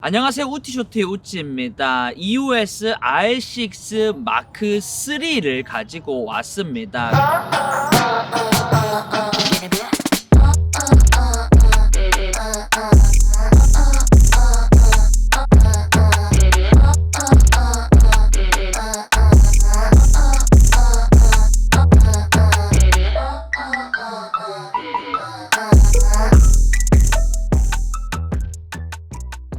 안녕하세요. 우티쇼트의 우찌입니다. EOS R6 마크 3를 가지고 왔습니다.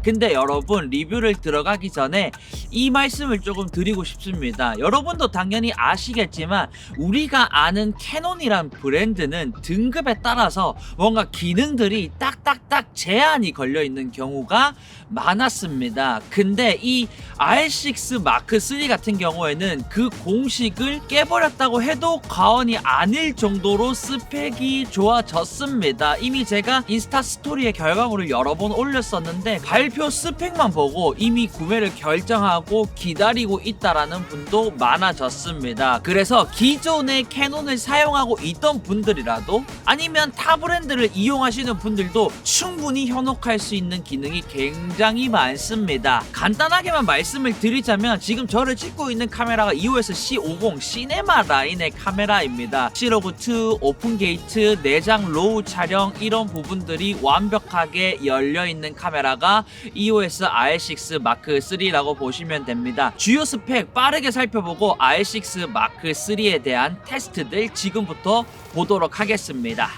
근데 여러분, 리뷰를 들어가기 전에 이 말씀을 조금 드리고 싶습니다. 여러분도 당연히 아시겠지만 우리가 아는 캐논이란 브랜드는 등급에 따라서 뭔가 기능들이 딱딱딱 제한이 걸려 있는 경우가 많았습니다. 근데 이 R6 마크 3 같은 경우에는 그 공식을 깨버렸다고 해도 과언이 아닐 정도로 스펙이 좋아졌습니다. 이미 제가 인스타 스토리에 결과물을 여러 번 올렸었는데 발표 스펙만 보고 이미 구매를 결정하고 기다리고 있다라는 분도 많아졌습니다. 그래서 기존의 캐논을 사용하고 있던 분들이라도 아니면 타 브랜드를 이용하시는 분들도 충분히 현혹할 수 있는 기능이 굉장히 많습니다. 간단하게만 말씀을 드리자면 지금 저를 찍고 있는 카메라가 EOS C50 시네마 라인의 카메라입니다. C-Log2, 오픈게이트, 내장 로우 촬영 이런 부분들이 완벽하게 열려있는 카메라가 EOS R6 마크 3라고 보시면 됩니다. 주요 스펙 빠르게 살펴보고 R6 마크 3에 대한 테스트들 지금부터 보도록 하겠습니다.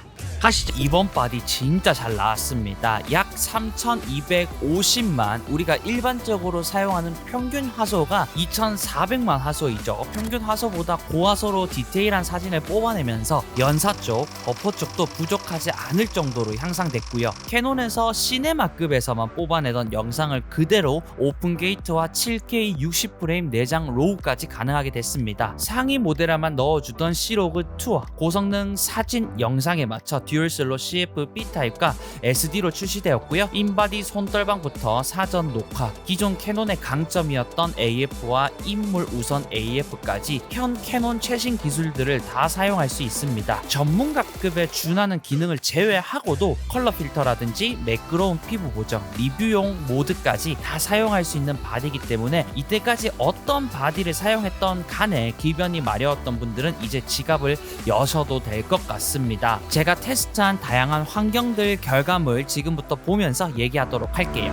가시죠. 이번 바디 진짜 잘 나왔습니다. 약 3250만, 우리가 일반적으로 사용하는 평균 화소가 2400만 화소이죠. 평균 화소보다 고화소로 디테일한 사진을 뽑아내면서 연사 쪽, 버퍼 쪽도 부족하지 않을 정도로 향상됐고요. 캐논에서 시네마급에서만 뽑아내던 영상을 그대로 오픈 게이트와 7K 60프레임 내장 로우까지 가능하게 됐습니다. 상위 모델에만 넣어주던 C-Log2와 고성능 사진, 영상에 맞춰 듀얼슬로 CF-B 타입과 SD로 출시되었고요. 인바디 손떨방부터 사전 녹화, 기존 캐논의 강점이었던 AF와 인물 우선 AF까지 현 캐논 최신 기술들을 다 사용할 수 있습니다. 전문가급에 준하는 기능을 제외하고도 컬러 필터라든지 매끄러운 피부 보정, 리뷰용 모드까지 다 사용할 수 있는 바디이기 때문에 이때까지 어떤 바디를 사용했던 간에 기변이 마려웠던 분들은 이제 지갑을 여셔도 될 것 같습니다. 제가 테스트한 다양한 환경들 결과물 지금부터 보면서 얘기하도록 할게요.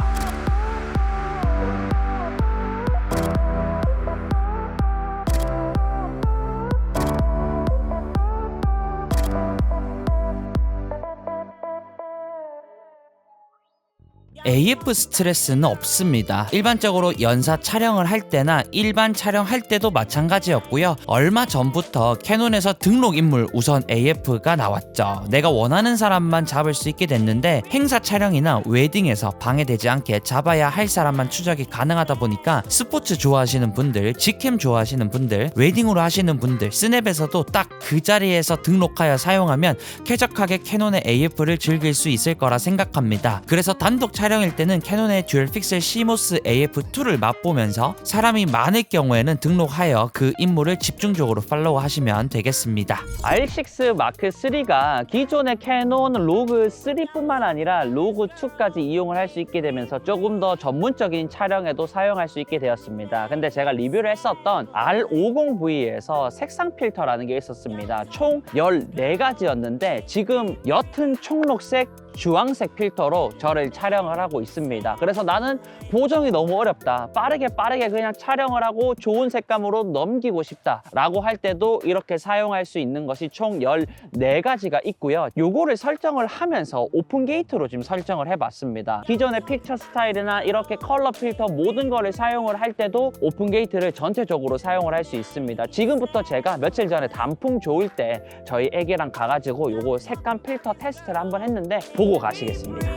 AF 스트레스는 없습니다. 일반적으로 연사 촬영을 할 때나 일반 촬영할 때도 마찬가지였고요. 얼마 전부터 캐논에서 등록 인물 우선 AF가 나왔죠. 내가 원하는 사람만 잡을 수 있게 됐는데 행사 촬영이나 웨딩에서 방해되지 않게 잡아야 할 사람만 추적이 가능하다 보니까 스포츠 좋아하시는 분들, 직캠 좋아하시는 분들, 웨딩으로 하시는 분들, 스냅에서도 딱 그 자리에서 등록하여 사용하면 쾌적하게 캐논의 AF를 즐길 수 있을 거라 생각합니다. 그래서 단독 촬영일 때는 캐논의 듀얼 픽셀 CMOS AF2를 맛보면서 사람이 많을 경우에는 등록하여 그 인물을 집중적으로 팔로우 하시면 되겠습니다. R6 마크 3가 기존의 캐논 로그 3뿐만 아니라 로그 2까지 이용을 할 수 있게 되면서 조금 더 전문적인 촬영에도 사용할 수 있게 되었습니다. 근데 제가 리뷰를 했었던 R50V에서 색상 필터라는 게 있었습니다. 총 14가지였는데 지금 옅은 청록색, 주황색 필터로 저를 촬영을 하고 있습니다. 그래서 나는 보정이 너무 어렵다, 빠르게 그냥 촬영을 하고 좋은 색감으로 넘기고 싶다 라고 할 때도 이렇게 사용할 수 있는 것이 총 14가지가 있고요. 요거를 설정을 하면서 오픈 게이트로 지금 설정을 해봤습니다. 기존의 픽처 스타일이나 이렇게 컬러 필터 모든 거를 사용을 할 때도 오픈 게이트를 전체적으로 사용을 할 수 있습니다. 지금부터 제가 며칠 전에 단풍 좋을 때 저희 애기랑 가가지고 요거 색감 필터 테스트를 한번 했는데 보고 가시겠습니다.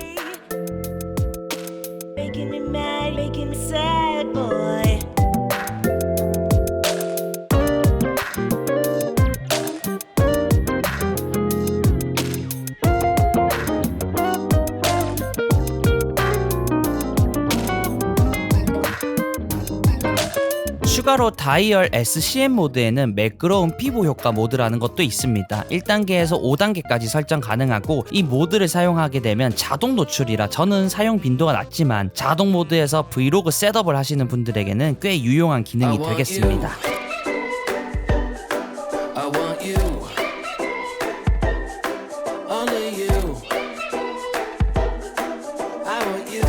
Making me mad, making me sad, boy. 추가로 다이얼 SCM 모드에는 매끄러운 피부 효과 모드라는 것도 있습니다. 1단계에서 5단계까지 설정 가능하고 이 모드를 사용하게 되면 자동 노출이라 저는 사용 빈도가 낮지만 자동 모드에서 브이로그 셋업을 하시는 분들에게는 꽤 유용한 기능이 되겠습니다. I want you, only you. I want you.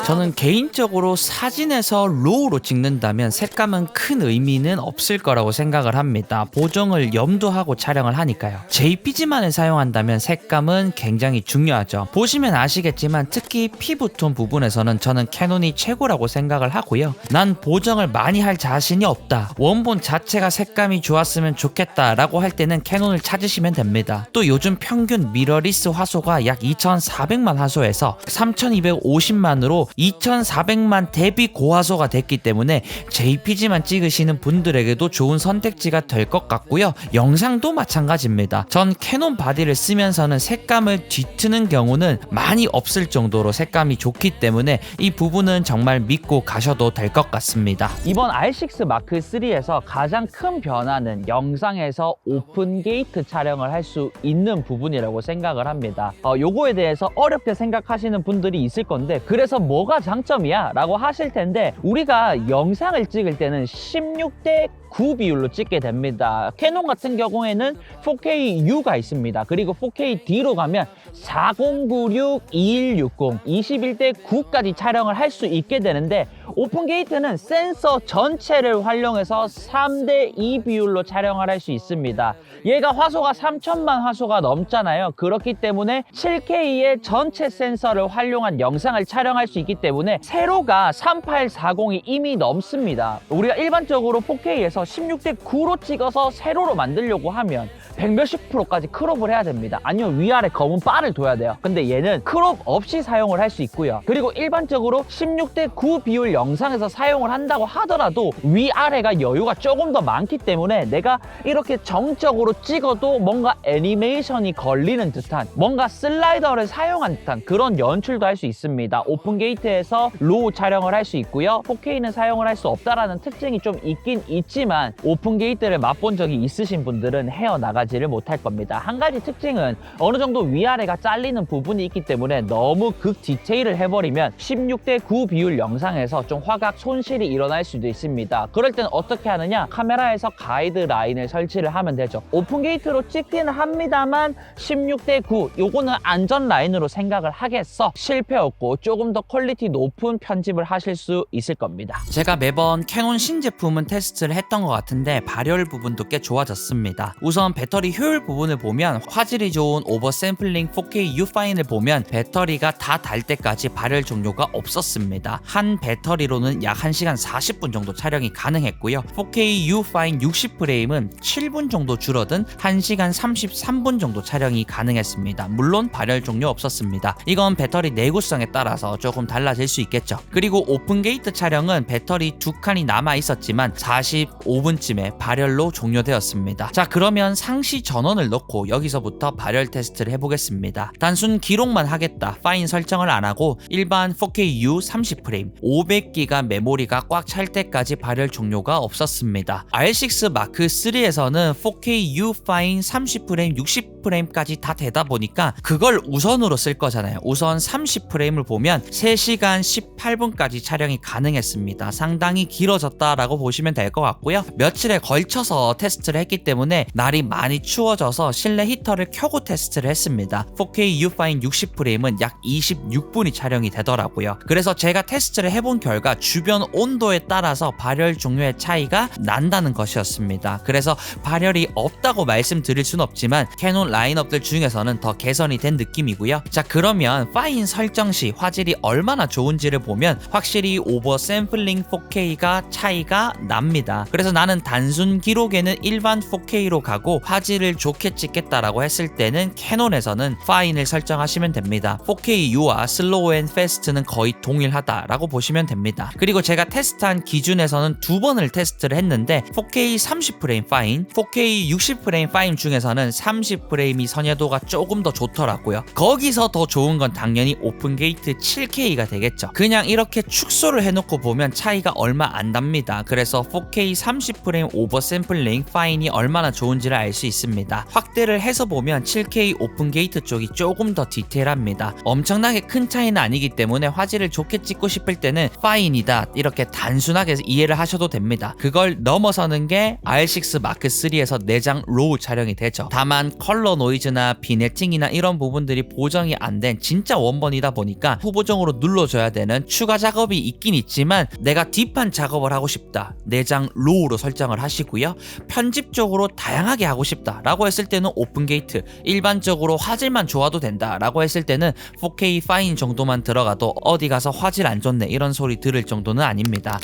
저는 개인적으로 사진에서 로우로 찍는다면 색감은 큰 의미는 없을 거라고 생각을 합니다. 보정을 염두하고 촬영을 하니까요. JPG만을 사용한다면 색감은 굉장히 중요하죠. 보시면 아시겠지만 특히 피부톤 부분에서는 저는 캐논이 최고라고 생각을 하고요. 난 보정을 많이 할 자신이 없다, 원본 자체가 색감이 좋았으면 좋겠다 라고 할 때는 캐논을 찾으시면 됩니다. 또 요즘 평균 미러리스 화소가 약 2400만 화소에서 3250만으로 2400만 대비 고화소가 됐기 때문에 JPG만 찍으시는 분들에게도 좋은 선택지가 될 것 같고요. 영상도 마찬가지입니다. 전 캐논 바디를 쓰면서는 색감을 뒤트는 경우는 많이 없을 정도로 색감이 좋기 때문에 이 부분은 정말 믿고 가셔도 될 것 같습니다. 이번 R6 마크 3에서 가장 큰 변화는 영상에서 오픈 게이트 촬영을 할 수 있는 부분이라고 생각을 합니다. 요거에 대해서 어렵게 생각하시는 분들이 있을 건데, 그래서 뭐가 장점이야? 라고 하실 텐데, 우리가 영상을 찍을 때는 16대 9 비율로 찍게 됩니다. 캐논 같은 경우에는 4KU가 있습니다. 그리고 4KD로 가면 4096, 2160, 21대 9까지 촬영을 할 수 있게 되는데, 오픈 게이트는 센서 전체를 활용해서 3대 2 비율로 촬영을 할 수 있습니다. 얘가 화소가 3000만 화소가 넘잖아요. 그렇기 때문에 7K의 전체 센서를 활용한 영상을 촬영할 수 있기 때문에 세로가 3840이 이미 넘습니다. 우리가 일반적으로 4K에서 16대 9로 찍어서 세로로 만들려고 하면 100몇십 프로까지 크롭을 해야 됩니다. 아니면 위아래 검은 바를 둬야 돼요. 근데 얘는 크롭 없이 사용을 할 수 있고요. 그리고 일반적으로 16대 9 비율 영상에서 사용을 한다고 하더라도 위아래가 여유가 조금 더 많기 때문에 내가 이렇게 정적으로 찍어도 뭔가 애니메이션이 걸리는 듯한, 뭔가 슬라이더를 사용한 듯한 그런 연출도 할 수 있습니다. 오픈 게이트에서 로우 촬영을 할 수 있고요. 4K는 사용을 할 수 없다라는 특징이 좀 있긴 있지만, 오픈 게이트를 맛본 적이 있으신 분들은 헤어나가지를 못할 겁니다. 한 가지 특징은 어느 정도 위아래가 잘리는 부분이 있기 때문에 너무 극 디테일을 해버리면 16대 9 비율 영상에서 좀 화각 손실이 일어날 수도 있습니다. 그럴 때는 어떻게 하느냐, 카메라에서 가이드 라인을 설치를 하면 되죠. 오픈 게이트로 찍기는 합니다만 16대 9 요거는 안전 라인으로 생각을 하겠어 실패 없고 조금 더 퀄리티 높은 편집을 하실 수 있을 겁니다. 제가 매번 캐논 신제품은 테스트를 했던 것 같은데 발열 부분도 꽤 좋아졌습니다. 우선 배터리 효율 부분을 보면 화질이 좋은 오버샘플링 4K U 파인을 보면 배터리가 다 달 때까지 발열 종료가 없었습니다. 한 배터리로는 약 1시간 40분 정도 촬영이 가능했고요. 4K U 파인 60프레임은 7분 정도 줄어든 1시간 33분 정도 촬영이 가능했습니다. 물론 발열 종료 없었습니다. 이건 배터리 내구성에 따라서 조금 달라질 수 있겠죠. 그리고 오픈 게이트 촬영은 배터리 2칸이 남아 있었지만 45분쯤에 발열로 종료되었습니다. 자, 그러면 상시 전원을 넣고 여기서부터 발열 테스트를 해보겠습니다. 단순 기록만 하겠다, 파인 설정을 안 하고 일반 4KU 30프레임 500기가 메모리가 꽉 찰 때까지 발열 종료가 없었습니다. R6 마크 3에서는 4KU 파인 30프레임 60프레임까지 다 되다 보니까 그걸 우선으로 쓸 거잖아요. 우선 30프레임을 보면 3시간 18분까지 촬영이 가능했습니다. 상당히 길어졌다라고 보시면 될 것 같고요. 며칠에 걸쳐서 테스트를 했기 때문에 날이 많이 추워져서 실내 히터를 켜고 테스트를 했습니다. 4K U5 60프레임은 약 26분이 촬영이 되더라고요. 그래서 제가 테스트를 해본 결과 주변 온도에 따라서 발열 종료의 차이가 난다는 것이었습니다. 그래서 발열이 없다고 말씀드릴 순 없지만 캐논 라인업들 중에서는 더 개선이 된 느낌이고요. 자, 그러면 파인 설정 시 화질이 얼마나 좋은지를 보면 확실히 오버 샘플링 4K가 차이가 납니다. 그래서 나는 단순 기록에는 일반 4K로 가고 화질 화질을 좋게 찍겠다라고 했을 때는 캐논에서는 파인을 설정하시면 됩니다. 4KU와 슬로우 앤 패스트는 거의 동일하다라고 보시면 됩니다. 그리고 제가 테스트한 기준에서는 두 번을 테스트를 했는데 4K 30프레임 파인, 4K 60프레임 파인 중에서는 30프레임이 선여도가 조금 더 좋더라고요. 거기서 더 좋은 건 당연히 오픈 게이트 7K가 되겠죠. 그냥 이렇게 축소를 해놓고 보면 차이가 얼마 안 납니다. 그래서 4K 30프레임 오버 샘플링 파인이 얼마나 좋은지를 알 수 있습니다. 확대를 해서 보면 7K 오픈 게이트 쪽이 조금 더 디테일합니다. 엄청나게 큰 차이는 아니기 때문에 화질을 좋게 찍고 싶을 때는 파인이다 이렇게 단순하게 이해를 하셔도 됩니다. 그걸 넘어서는 게 R6 마크 3에서 내장 로우 촬영이 되죠. 다만 컬러 노이즈나 비네팅이나 이런 부분들이 보정이 안 된 진짜 원본이다 보니까 후보정으로 눌러줘야 되는 추가 작업이 있긴 있지만 내가 딥한 작업을 하고 싶다, 내장 로우로 설정을 하시고요. 편집적으로 다양하게 하고 싶다 라고 했을 때는 오픈 게이트, 일반적으로 화질만 좋아도 된다 라고 했을 때는 4K 파인 정도만 들어가도 어디 가서 화질 안 좋네 이런 소리 들을 정도는 아닙니다.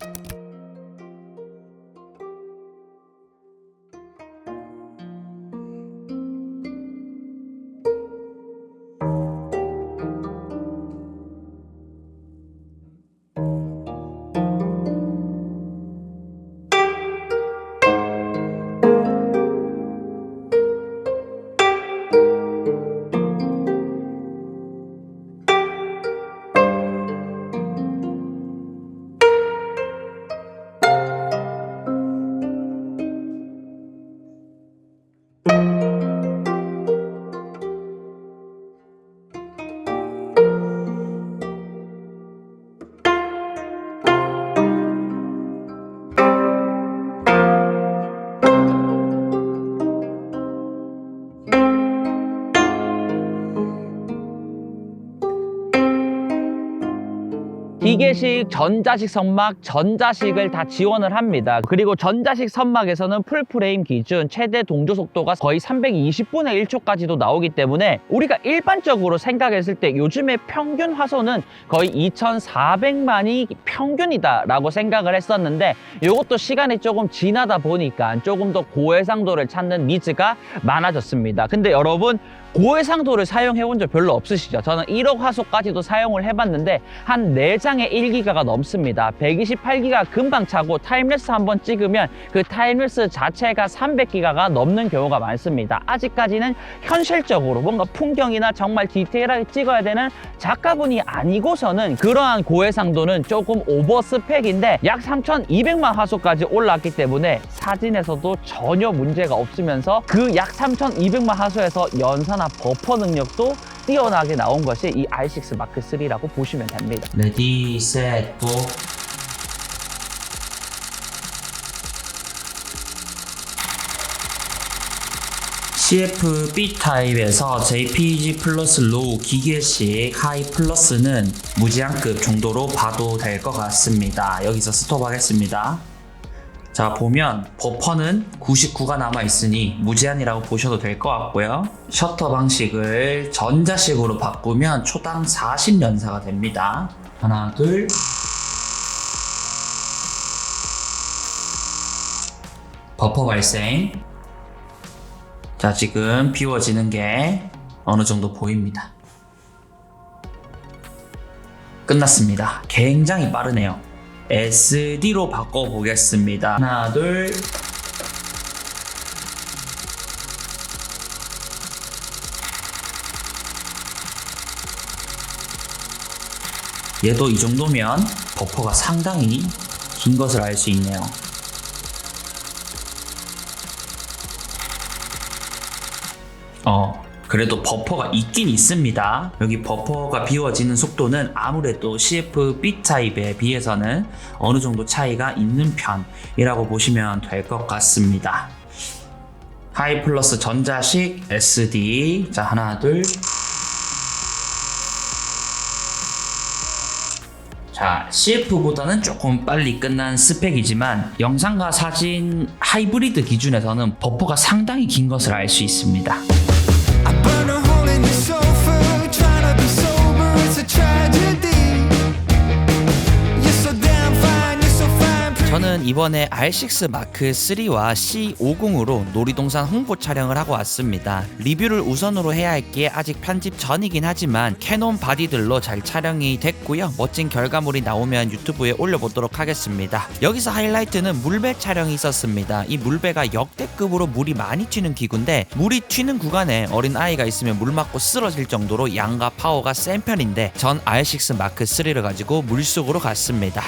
기계식, 전자식 선막, 전자식을 다 지원을 합니다. 그리고 전자식 선막에서는 풀프레임 기준 최대 동조 속도가 거의 320분의 1초까지도 나오기 때문에 우리가 일반적으로 생각했을 때 요즘에 평균 화소는 거의 2400만이 평균이다 라고 생각을 했었는데 이것도 시간이 조금 지나다 보니까 조금 더 고해상도를 찾는 니즈가 많아졌습니다. 근데 여러분 고해상도를 사용해 본 적 별로 없으시죠? 저는 1억 화소까지도 사용을 해봤는데 한 4장의 1기가가 넘습니다. 128기가 금방 차고 타임랩스 한번 찍으면 그 타임랩스 자체가 300기가가 넘는 경우가 많습니다. 아직까지는 현실적으로 뭔가 풍경이나 정말 디테일하게 찍어야 되는 작가분이 아니고서는 그러한 고해상도는 조금 오버 스펙인데 약 3200만 화소까지 올라왔기 때문에 사진에서도 전혀 문제가 없으면서 그 약 3200만 화소에서 연산화 버퍼 능력도 뛰어나게 나온 것이 이 R6 마크 3라고 보시면 됩니다. 레디, 셋, 고. CF B 타입에서 JPG 플러스 로우 기계식 하이 플러스는 무제한급 정도로 봐도 될 것 같습니다. 여기서 스톱하겠습니다. 자, 보면 버퍼는 99가 남아있으니 무제한이라고 보셔도 될 것 같고요. 셔터 방식을 전자식으로 바꾸면 초당 40연사가 됩니다. 하나, 둘. 버퍼 발생. 자, 지금 비워지는 게 어느 정도 보입니다. 끝났습니다. 굉장히 빠르네요. SD로 바꿔보겠습니다. 하나, 둘. 얘도 이 정도면 버퍼가 상당히 긴 것을 알 수 있네요. 그래도 버퍼가 있긴 있습니다. 여기 버퍼가 비워지는 속도는 아무래도 CF B 타입에 비해서는 어느 정도 차이가 있는 편이라고 보시면 될 것 같습니다. 하이 플러스 전자식 SD. 자, 하나, 둘. 자, CF보다는 조금 빨리 끝난 스펙이지만 영상과 사진 하이브리드 기준에서는 버퍼가 상당히 긴 것을 알 수 있습니다. 저는 저는 이번에 R6 마크 3와 C50으로 놀이동산 홍보 촬영을 하고 왔습니다. 리뷰를 우선으로 해야 할 게 아직 편집 전이긴 하지만 캐논 바디들로 잘 촬영이 됐고요. 멋진 결과물이 나오면 유튜브에 올려보도록 하겠습니다. 여기서 하이라이트는 물배 촬영이 있었습니다. 이 물배가 역대급으로 물이 많이 튀는 기구인데 물이 튀는 구간에 어린 아이가 있으면 물 맞고 쓰러질 정도로 양과 파워가 센 편인데 전 R6 마크 3를 가지고 물속으로 갔습니다.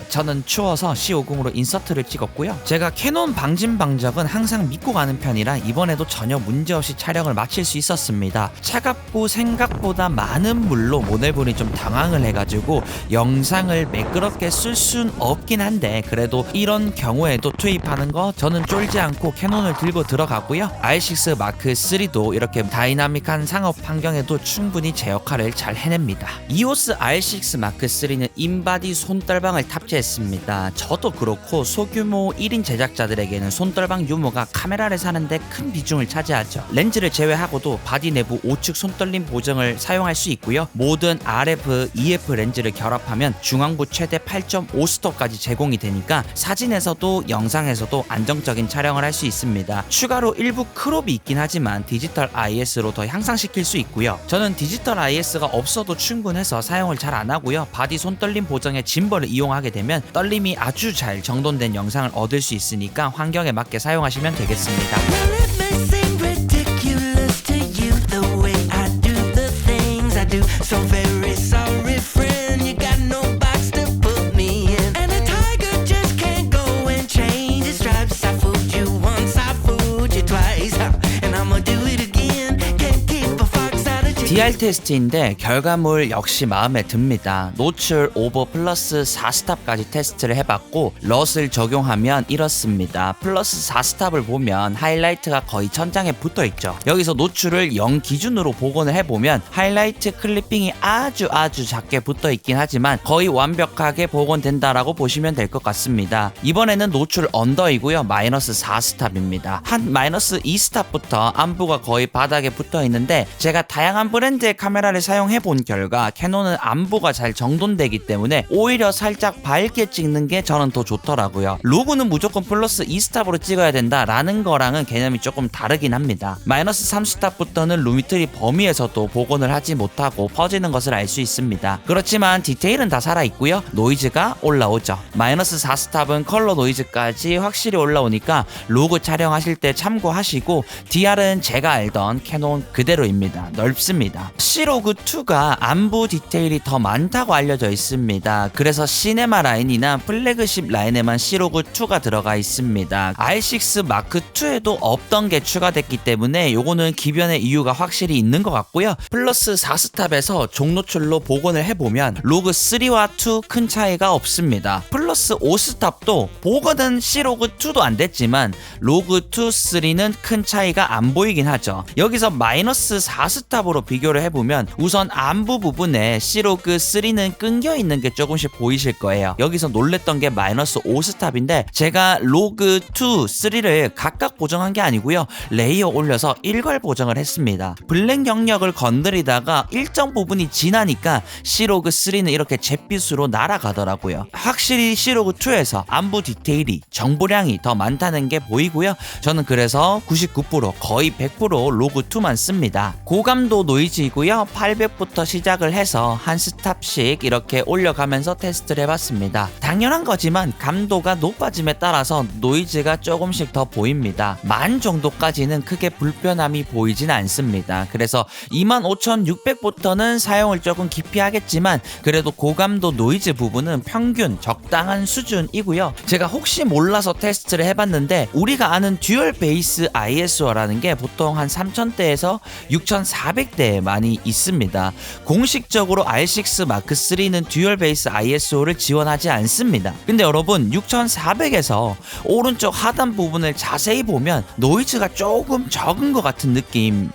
저는 추워서 C50으로 인서트를 찍었고요. 제가 캐논 방진방적은 항상 믿고 가는 편이라 이번에도 전혀 문제없이 촬영을 마칠 수 있었습니다. 차갑고 생각보다 많은 물로 모델분이 좀 당황을 해가지고 영상을 매끄럽게 쓸 순 없긴 한데 그래도 이런 경우에도 투입하는 거 저는 쫄지 않고 캐논을 들고 들어가고요. R6 마크 3도 이렇게 다이나믹한 상업 환경에도 충분히 제 역할을 잘 해냅니다. 이오스 R6 마크 3는 인바디 손떨방을 탑재했습니다. 저도 그렇고 소규모 1인 제작자들에게는 손떨방 유무가 카메라를 사는데 큰 비중을 차지하죠. 렌즈를 제외하고도 바디 내부 우측 손떨림 보정을 사용할 수 있고요. 모든 RF, EF 렌즈를 결합하면 중앙부 최대 8.5스톱까지 제공이 되니까 사진에서도 영상에서도 안정적인 촬영을 할 수 있습니다. 추가로 일부 크롭이 있긴 하지만 디지털 IS로 더 향상시킬 수 있고요. 저는 디지털 IS가 없어도 충분해서 사용을 잘 안 하고요. 바디 손떨림 보정의 짐벌을 이용하게 되면 떨림이 아주 잘 정돈된 영상을 얻을 수 있으니까 환경에 맞게 사용하시면 되겠습니다. Well, it may seem ridiculous to you the way I do the things I do. So very sorry, friend, you got no box to put me in. And a tiger just can't go and change its stripes. I fooled you once, I fooled you twice, and I'ma do it again. Can't keep a fox out of jail. DR 테스트인데 결과물 역시 마음에 듭니다. 노출 오버 플러스 4스탑까지 테스트를 해봤고 럿을 적용하면 이렇습니다. 플러스 4스탑을 보면 하이라이트가 거의 천장에 붙어있죠. 여기서 노출을 0 기준으로 복원을 해보면 하이라이트 클리핑이 아주 작게 붙어있긴 하지만 거의 완벽하게 복원된다라고 보시면 될 것 같습니다. 이번에는 노출 언더이고요. 마이너스 4스탑입니다. 한 마이너스 2스탑부터 안부가 거의 바닥에 붙어있는데 제가 다양한 브랜드의 카메라를 사용해 본 결과 캐논은 안부가 잘 정돈되기 때문에 오히려 살짝 밝게 찍는 게 저는 더 좋더라고요. 로그는 무조건 플러스 2스탑으로 찍어야 된다라는 거랑은 개념이 조금 다르긴 합니다. 마이너스 3스탑부터는 루미트리 범위에서도 복원을 하지 못하고 퍼지는 것을 알 수 있습니다. 그렇지만 디테일은 다 살아있고요. 노이즈가 올라오죠. 마이너스 4스탑은 컬러 노이즈까지 확실히 올라오니까 로그 촬영하실 때 참고하시고 DR은 제가 알던 캐논 그대로입니다. 넓습니다. C로그2가 안부 디테일이 더 많다고 알려져 있습니다. 그래서 시네마 라인이나 플래그십 라인에만 C로그2가 들어가 있습니다. R6 마크2에도 없던 게 추가됐기 때문에 요거는 기변의 이유가 확실히 있는 것 같고요. 플러스 4스탑에서 종노출로 복원을 해보면 로그3와 2 큰 차이가 없습니다. 플러스 5스탑도 복원은 C로그2도 안 됐지만 로그2, 3는 큰 차이가 안 보이긴 하죠. 여기서 마이너스 4스탑으로 비교를 해보면 우선 안부 부분에 C로그3는 끊겨 있는 게 조금씩 보이실 거예요. 여기서 놀랬던 게 마이너스 5스탑인데 제가 로그2, 3를 각각 보정한 게 아니고요. 레이어 올려서 일괄 보정을 했습니다. 블랙 영역을 건드리다가 일정 부분이 지나니까 C로그3는 이렇게 잿빛으로 날아가더라고요. 확실히 C로그2에서 안부 디테일이 정보량이 더 많다는 게 보이고요. 저는 그래서 99% 거의 100% 로그2만 씁니다. 고감도 노이즈이고요. 800부터 시작을 해서 한 스탑씩 이렇게 올려가면서 테스트를 해봤습니다. 당연한 거지만 감도가 높아짐에 따라서 노이즈가 조금씩 더 보입니다. 10,000 정도까지는 크게 불편함이 보이진 않습니다. 그래서 25,600부터는 사용을 조금 깊이 하겠지만 그래도 고감도 노이즈 부분은 평균 적당한 수준이고요. 제가 혹시 몰라서 테스트를 해봤는데 우리가 아는 듀얼 베이스 ISO라는 게 보통 한 3,000대에서 6,400대에 많이 있습니다. 공식적으로 R6 마크 3는 듀얼 베이스 ISO를 지원하지 않습니다. 근데 여러분 6,400에서 오른쪽 하단 부분을 자세히 보면 노이즈가 조금 적은 것 같은 느낌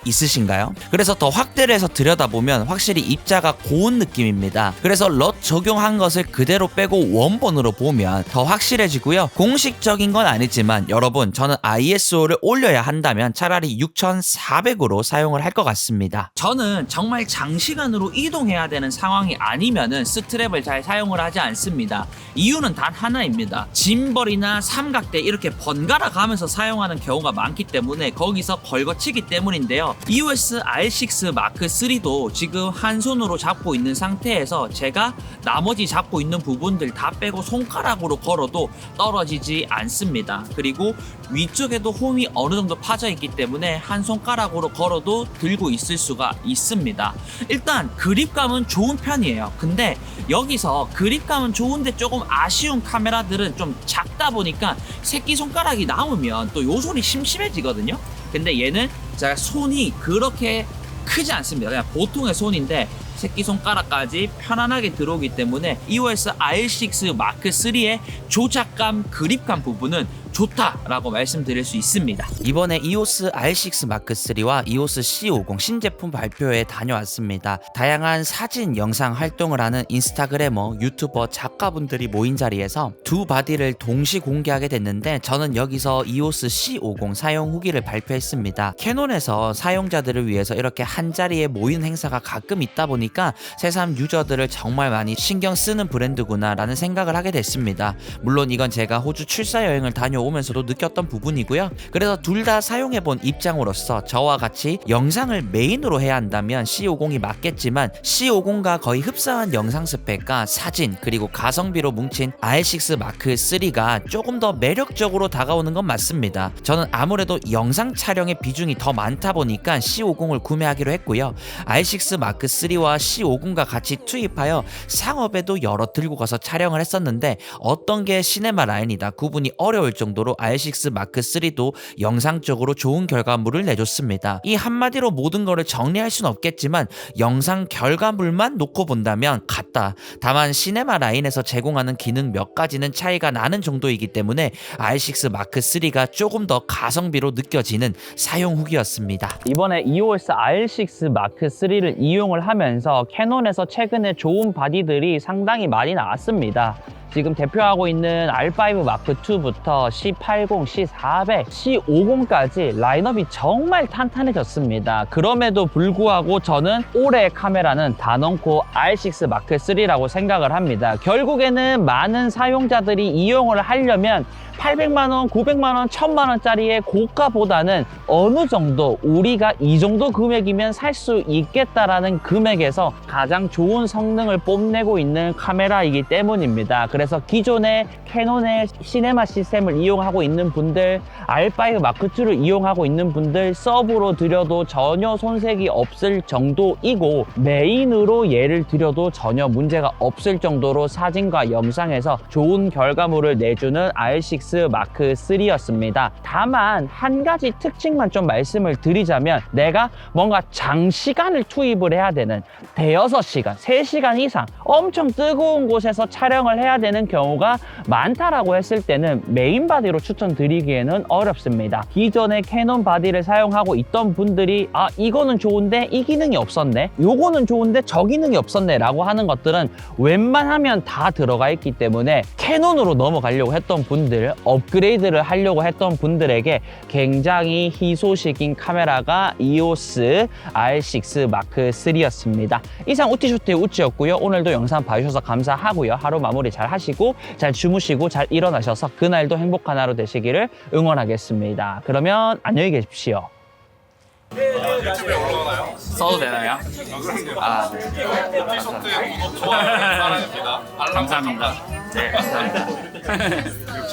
있으신가요? 그래서 더 확대를 해서 들여다보면 확실히 입자가 고운 느낌입니다. 그래서 럿 적용한 것을 그대로 빼고 원본으로 보면 더 확실해지고요. 공식적인 건 아니지만 여러분, 저는 ISO를 올려야 한다면 차라리 6400으로 사용을 할 것 같습니다. 저는 정말 장시간으로 이동해야 되는 상황이 아니면은 스트랩을 잘 사용을 하지 않습니다. 이유는 단 하나입니다. 짐벌이나 삼각대 이렇게 번갈아 가면서 사용하는 경우가 많기 때문에 거기서 걸거치기 때문인데요. EOS R6 Mark III도 지금 한 손으로 잡고 있는 상태에서 제가 나머지 잡고 있는 부분들 다 빼고 손가락으로 걸어도 떨어지지 않습니다. 그리고 위쪽에도 홈이 어느 정도 파져 있기 때문에 한 손가락으로 걸어도 들고 있을 수가 있습니다. 일단 그립감은 좋은 편이에요. 근데 여기서 그립감은 좋은데 조금 아쉬운 카메라들은 좀 작다 보니까 새끼손가락이 남으면 또 요 손이 심심해지거든요. 근데 얘는 제가 손이 그렇게 크지 않습니다. 그냥 보통의 손인데 새끼손가락까지 편안하게 들어오기 때문에 EOS R6 Mark III의 조작감, 그립감 부분은 좋다라고 말씀드릴 수 있습니다. 이번에 EOS R6 Mark III와 EOS C50 신제품 발표회에 다녀왔습니다. 다양한 사진, 영상 활동을 하는 인스타그래머, 유튜버, 작가분들이 모인 자리에서 두 바디를 동시 공개하게 됐는데 저는 여기서 EOS C50 사용 후기를 발표했습니다. 캐논에서 사용자들을 위해서 이렇게 한 자리에 모인 행사가 가끔 있다 보니까 새삼 유저들을 정말 많이 신경 쓰는 브랜드구나 라는 생각을 하게 됐습니다. 물론 이건 제가 호주 출사 여행을 다녀오면서도 느꼈던 부분이고요. 그래서 둘 다 사용해본 입장으로서 저와 같이 영상을 메인으로 해야 한다면 C50이 맞겠지만 C50과 거의 흡사한 영상 스펙과 사진 그리고 가성비로 뭉친 R6 Mark III가 조금 더 매력적으로 다가오는 건 맞습니다. 저는 아무래도 영상 촬영의 비중이 더 많다 보니까 C50을 구매하기로 했고요. R6 Mark III와 C50과 같이 투입하여 상업에도 여러 들고 가서 촬영을 했었는데 어떤 게 시네마 라인이다 구분이 어려울 정도로 R6 Mark III도 영상적으로 좋은 결과물을 내줬습니다. 이 한마디로 모든 거를 정리할 순 없겠지만 영상 결과물만 놓고 본다면 같다. 다만 시네마 라인에서 제공하는 기능 몇 가지는 차이가 나는 정도이기 때문에 R6 Mark III가 조금 더 가성비로 느껴지는 사용 후기였습니다. 이번에 EOS R6 Mark III를 이용을 하면서 캐논에서 최근에 좋은 바디들이 상당히 많이 나왔습니다. 지금 대표하고 있는 R5 Mark II부터 C80, C400, C50까지 라인업이 정말 탄탄해졌습니다. 그럼에도 불구하고 저는 올해의 카메라는 단언코 R6 Mark III라고 생각을 합니다. 결국에는 많은 사용자들이 이용을 하려면 800만원, 900만원, 1000만원짜리의 고가보다는 어느 정도 우리가 이 정도 금액이면 살 수 있겠다라는 금액에서 가장 좋은 성능을 뽐내고 있는 카메라이기 때문입니다. 그래서 기존의 캐논의 시네마 시스템을 이용하고 있는 분들, R5 Mark II를 이용하고 있는 분들 서브로 들여도 전혀 손색이 없을 정도이고 메인으로 얘를 들여도 전혀 문제가 없을 정도로 사진과 영상에서 좋은 결과물을 내주는 R6 Mark III였습니다. 다만 한 가지 특징만 좀 말씀을 드리자면 내가 뭔가 장시간을 투입을 해야 되는 대여섯 시간, 3시간 이상 엄청 뜨거운 곳에서 촬영을 해야 되는 경우가 많다라고 했을 때는 메인 바디로 추천드리기에는 어렵습니다. 기존의 캐논 바디를 사용하고 있던 분들이 아 이거는 좋은데 이 기능이 없었네, 요거는 좋은데 저 기능이 없었네 라고 하는 것들은 웬만하면 다 들어가 있기 때문에 캐논으로 넘어가려고 했던 분들, 업그레이드를 하려고 했던 분들에게 굉장히 희소식인 카메라가 EOS R6 Mark III였습니다. 이상 우티쇼트의 우찌였고요. 오늘도 영상 봐주셔서 감사하고요. 하루 마무리 잘 하시고 잘 주무시고 잘 일어나셔서 그날도 행복한 하루 되시기를 응원하겠습니다. 그러면 안녕히 계십시오. 써도 되나요? 아, 네. 감사합니다. 네, 감사합니다.